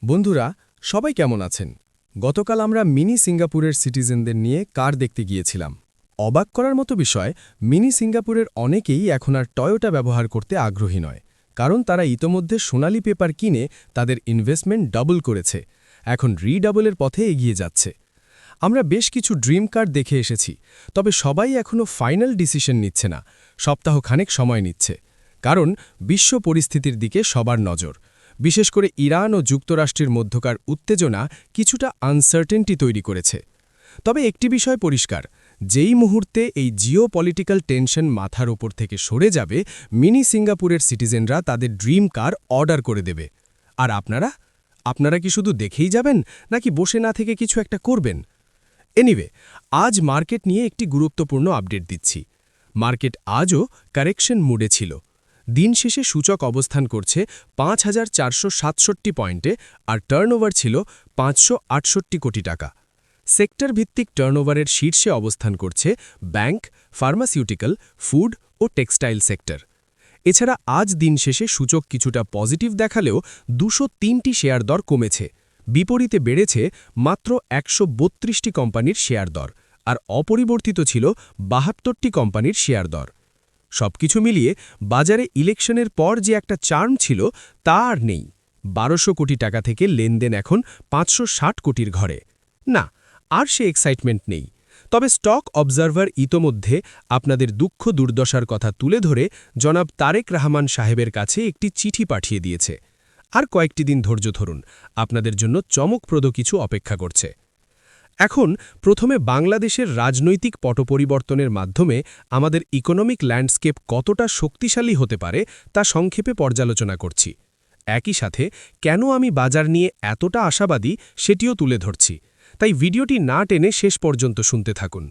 বন্ধুরা, সবাই কেমন আছেন? গতকাল আমরা মিনি সিঙ্গাপুরের সিটিজেনদের নিয়ে কার দেখতে গিয়েছিলাম। অবাক করার মতো বিষয়, মিনি সিঙ্গাপুরের অনেকেই এখন আর টয়োটা ব্যবহার করতে আগ্রহী নয়, কারণ তারা ইতোমধ্যে সোনালী পেপার কিনে তাদের ইনভেস্টমেন্ট ডাবল করেছে, এখন রিডাবলের পথে এগিয়ে যাচ্ছে। আমরা বেশ কিছু ড্রিম কার দেখে এসেছি, তবে সবাই এখনও ফাইনাল ডিসিশন নিচ্ছে না, সপ্তাহখানেক সময় নিচ্ছে। কারণ বিশ্ব পরিস্থিতির দিকে সবার নজর, বিশেষ করে ইরান ও যুক্তরাষ্ট্রের মধ্যকার উত্তেজনা কিছুটা আনসার্টেনটি তৈরি করেছে। তবে একটি বিষয় পরিষ্কার, যেই মুহূর্তে এই জিওপলিটিক্যাল টেনশন মাথার ওপর থেকে সরে যাবে, মিনি সিঙ্গাপুরের সিটিজেনরা তাদের ড্রিম কার অর্ডার করে দেবে। আর আপনারা কি শুধু দেখেই যাবেন, নাকি বসে না থেকে কিছু একটা করবেন? এনিওয়ে, আজ মার্কেট নিয়ে একটি গুরুত্বপূর্ণ আপডেট দিচ্ছি। মার্কেট আজও কারেকশন মুডে ছিল। দিন শেষে সূচক অবস্থান করছে ৫,৪৬৭ পয়েন্টে, আর টার্নওভার ছিল ৫৬৮ কোটি টাকা। সেক্টর ভিত্তিক টার্নওভারের শীর্ষে অবস্থান করছে ব্যাংক, ফার্মাসিউটিক্যাল, ফুড ও টেক্সটাইল সেক্টর। এছাড়া আজ দিন শেষে সূচক কিছুটা পজিটিভ দেখালেও ২০৩টি শেয়ার দর কমেছে। বিপরীতে বেড়েছে মাত্র ১৩২টি কোম্পানির শেয়ার দর, আর অপরিবর্তিত ছিল ৭২টি কোম্পানির শেয়ার দর। সবকিছু মিলিয়ে বাজারে ইলেকশনের পর যে একটা চার্ম ছিল তা আর নেই। ১২০০ কোটি টাকা থেকে লেনদেন এখন ৫৬০ কোটির ঘরে। না, আর সে এক্সাইটমেন্ট নেই। তবে স্টক অবজারভার ইতোমধ্যে আপনাদের দুঃখ দুর্দশার কথা তুলে ধরে জনাব তারেক রহমান সাহেবের কাছে একটি চিঠি পাঠিয়ে দিয়েছে। আর কয়েকটি দিন ধৈর্য ধরুন, আপনাদের জন্য চমকপ্রদ কিছু অপেক্ষা করছে। এখন প্রথমে বাংলাদেশের রাজনৈতিক পটপরিবর্তনের মাধ্যমে আমাদের ইকোনমিক ল্যান্ডস্কেপ কতটা শক্তিশালী হতে পারে তা সংক্ষেপে পর্যালোচনা করছি। একই সাথে কেন আমি বাজার নিয়ে এতটা আশাবাদী সেটিও তুলে ধরছি, তাই ভিডিওটি না টেনে শেষ পর্যন্ত শুনতে থাকুন।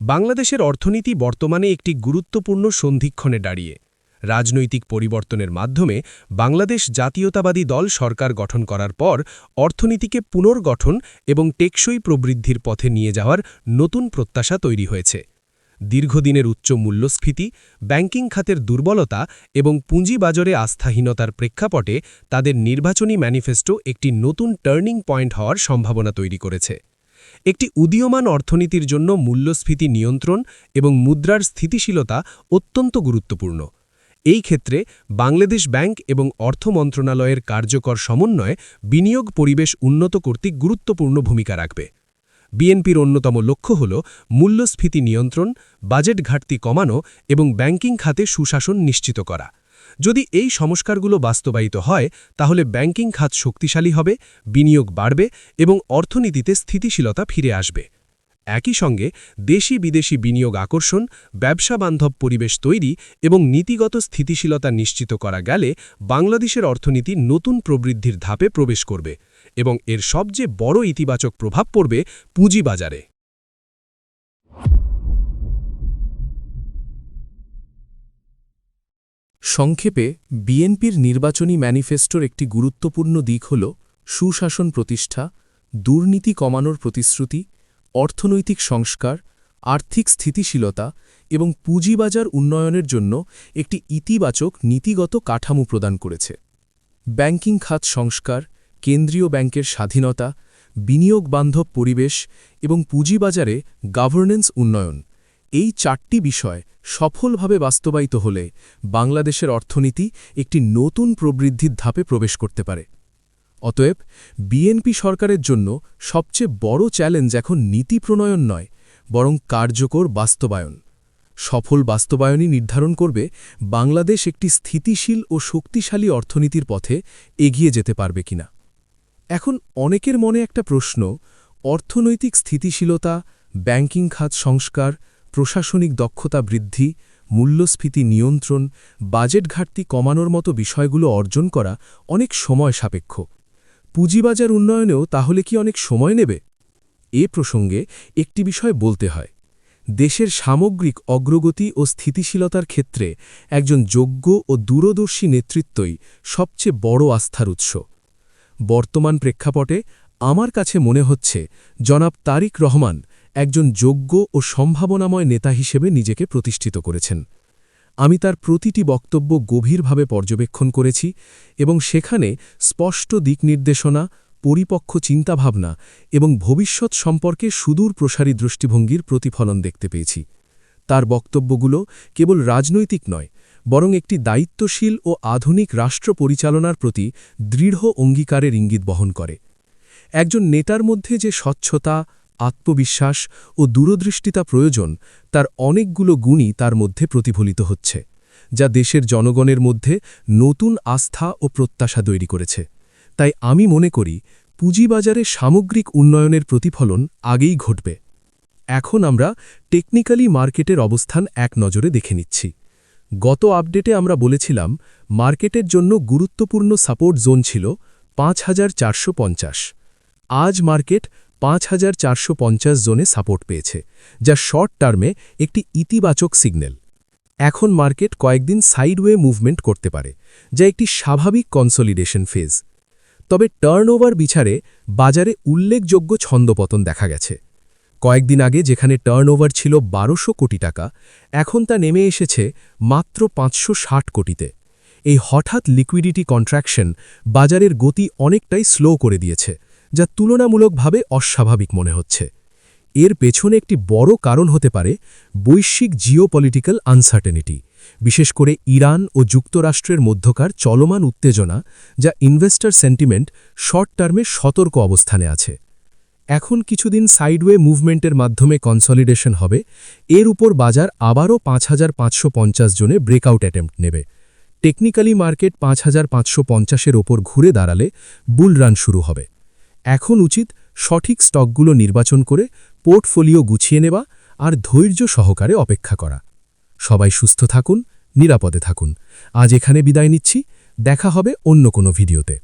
বাংলাদেশের অর্থনীতি বর্তমানে একটি গুরুত্বপূর্ণ সন্ধিক্ষণে দাঁড়িয়ে। রাজনৈতিক পরিবর্তনের মাধ্যমে বাংলাদেশ জাতীয়তাবাদী দল সরকার গঠন করার পর অর্থনীতিকে পুনর্গঠন এবং টেকসই প্রবৃদ্ধির পথে নিয়ে যাওয়ার নতুন প্রত্যাশা তৈরি হয়েছে। দীর্ঘদিনের উচ্চ মূল্যস্ফীতি, ব্যাংকিং খাতের দুর্বলতা এবং পুঁজিবাজারে আস্থাহীনতার প্রেক্ষাপটে তাদের নির্বাচনী ম্যানিফেস্টো একটি নতুন টার্নিং পয়েন্ট হওয়ার সম্ভাবনা তৈরি করেছে। একটি উদীয়মান অর্থনীতির জন্য মূল্যস্ফীতি নিয়ন্ত্রণ এবং মুদ্রার স্থিতিশীলতা অত্যন্ত গুরুত্বপূর্ণ। এই ক্ষেত্রে বাংলাদেশ ব্যাংক এবং অর্থ মন্ত্রণালয়ের কার্যকর সমন্বয়ে বিনিয়োগ পরিবেশ উন্নত করতে গুরুত্বপূর্ণ ভূমিকা রাখবে। বিএনপির অন্যতম লক্ষ্য হল মূল্যস্ফীতি নিয়ন্ত্রণ, বাজেট ঘাটতি কমানো এবং ব্যাংকিং খাতে সুশাসন নিশ্চিত করা। যদি এই সংস্কারগুলো বাস্তবায়িত হয়, তাহলে ব্যাংকিং খাত শক্তিশালী হবে, বিনিয়োগ বাড়বে এবং অর্থনীতিতে স্থিতিশীলতা ফিরে আসবে। একই সঙ্গে দেশি বিদেশি বিনিয়োগ আকর্ষণ, ব্যবসাবান্ধব পরিবেশ তৈরি এবং নীতিগত স্থিতিশীলতা নিশ্চিত করা গেলে বাংলাদেশের অর্থনীতি নতুন প্রবৃদ্ধির ধাপে প্রবেশ করবে এবং এর সবচেয়ে বড় ইতিবাচক প্রভাব পড়বে পুঁজিবাজারে। সংক্ষেপে, বিএনপির নির্বাচনী ম্যানিফেস্টোর একটি গুরুত্বপূর্ণ দিক হল সুশাসন প্রতিষ্ঠা, দুর্নীতি কমানোর প্রতিশ্রুতি, অর্থনৈতিক সংস্কার, আর্থিক স্থিতিশীলতা এবং পুঁজিবাজার উন্নয়নের জন্য একটি ইতিবাচক নীতিগত কাঠামো প্রদান করেছে। ব্যাংকিং খাত সংস্কার, কেন্দ্রীয় ব্যাংকের স্বাধীনতা, বিনিয়োগ বান্ধব পরিবেশ এবং পুঁজিবাজারে গভর্নেন্স উন্নয়ন, এই 4টি বিষয় সফলভাবে বাস্তবায়িত হলে বাংলাদেশের অর্থনীতি একটি নতুন প্রবৃদ্ধির ধাপে প্রবেশ করতে পারে। অতএব বিএনপি সরকারের জন্য সবচেয়ে বড় চ্যালেঞ্জ এখন নীতি প্রণয়ন নয়, বরং কার্যকর বাস্তবায়ন। সফল বাস্তবায়নই নির্ধারণ করবে বাংলাদেশ একটি স্থিতিশীল ও শক্তিশালী অর্থনীতির পথে এগিয়ে যেতে পারবে কিনা। এখন অনেকের মনে একটা প্রশ্ন, অর্থনৈতিক স্থিতিশীলতা, ব্যাংকিং খাত সংস্কার, প্রশাসনিক দক্ষতা বৃদ্ধি, মূল্যস্ফীতি নিয়ন্ত্রণ, বাজেট ঘাটতি কমানোর মতো বিষয়গুলো অর্জন করা অনেক সময় সাপেক্ষ। পুঁজিবাজার উন্নয়নেও তাহলে কি অনেক সময় নেবে? এ প্রসঙ্গে একটি বিষয় বলতে হয়। দেশের সামগ্রিক অগ্রগতি ও স্থিতিশীলতার ক্ষেত্রে একজন যোগ্য ও দূরদর্শী নেতৃত্বই সবচেয়ে বড় আস্থার উৎস। বর্তমান প্রেক্ষাপটে আমার কাছে মনে হচ্ছে জনাব তারেক রহমান একজন যোগ্য ও সম্ভাবনাময় নেতা হিসেবে নিজেকে প্রতিষ্ঠিত করেছেন। আমি তার প্রতিটি বক্তব্য গভীরভাবে পর্যবেক্ষণ করেছি এবং সেখানে স্পষ্ট দিক নির্দেশনা, পরিপক্ক চিন্তাভাবনা এবং ভবিষ্যৎ সম্পর্কে সুদূর প্রসারী দৃষ্টিভঙ্গির প্রতিফলন দেখতে পেয়েছি। তার বক্তব্যগুলো কেবল রাজনৈতিক নয়, বরং একটি দায়িত্বশীল ও আধুনিক রাষ্ট্র পরিচালনার প্রতি দৃঢ় অঙ্গীকারের ইঙ্গিত বহন করে। একজন নেতার মধ্যে যে স্বচ্ছতা, আত্মবিশ্বাস ও দূরদৃষ্টিতা প্রয়োজন, তার অনেকগুলো গুণই তার মধ্যে প্রতিফলিত হচ্ছে, যা দেশের জনগণের মধ্যে নতুন আস্থা ও প্রত্যাশা তৈরি করেছে। তাই আমি মনে করি, পুঁজিবাজারে সামগ্রিক উন্নয়নের প্রতিফলন আগেই ঘটবে। এখন আমরা টেকনিক্যালি মার্কেটের অবস্থান এক নজরে দেখে নিচ্ছি। গত আপডেটে আমরা বলেছিলাম মার্কেটের জন্য গুরুত্বপূর্ণ সাপোর্ট জোন ছিল ৫,৪৫০। আজ মার্কেট ৫,৪৫০ জোনে সাপোর্ট পেয়েছে, যা শর্ট টার্মে একটি ইতিবাচক সিগন্যাল। এখন মার্কেট কয়েকদিন সাইডওয়ে মুভমেন্ট করতে পারে, যা একটি স্বাভাবিক কনসলিডেশন ফেজ। তবে টার্নওভার বিচারে বাজারে উল্লেখযোগ্য ছন্দপতন দেখা গেছে। কয়েকদিন আগে যেখানে টার্নওভার ছিল ১২০০ কোটি টাকা, এখন তা নেমে এসেছে মাত্র ৫৬০ কোটিতে। এই হঠাৎ লিকুইডিটি কন্ট্রাকশন বাজারের গতি অনেকটাই স্লো করে দিয়েছে, যা তুলনামূলকভাবে অস্বাভাবিক মনে হচ্ছে। এর পেছনে একটি বড় কারণ হতে পারে বৈশ্বিক জিওপলিটিক্যাল আনসার্টেনিটি, বিশেষ করে ইরান ও যুক্তরাষ্ট্রের মধ্যকার চলমান উত্তেজনা, যা ইনভেস্টর সেন্টিমেন্ট শর্ট টার্মে সতর্ক অবস্থানে আছে। এখন কিছুদিন সাইডওয়ে মুভমেন্টের মাধ্যমে কনসলিডেশন হবে, এর উপর বাজার আবারও ৫,৫৫০ জনে ব্রেকআউট অ্যাটেম্প্ট নেবে। টেকনিক্যালি মার্কেট ৫,৫৫০-এর ওপর ঘুরে দাঁড়ালে বুল রান শুরু হবে। এখন উচিত সঠিক স্টকগুলো নির্বাচন করে পোর্টফোলিও গুছিয়ে নেওয়া আর ধৈর্য সহকারে অপেক্ষা করা। সবাই সুস্থ থাকুন, নিরাপদে থাকুন। আজ এখানে বিদায় নিচ্ছি, দেখা হবে অন্য কোনো ভিডিওতে।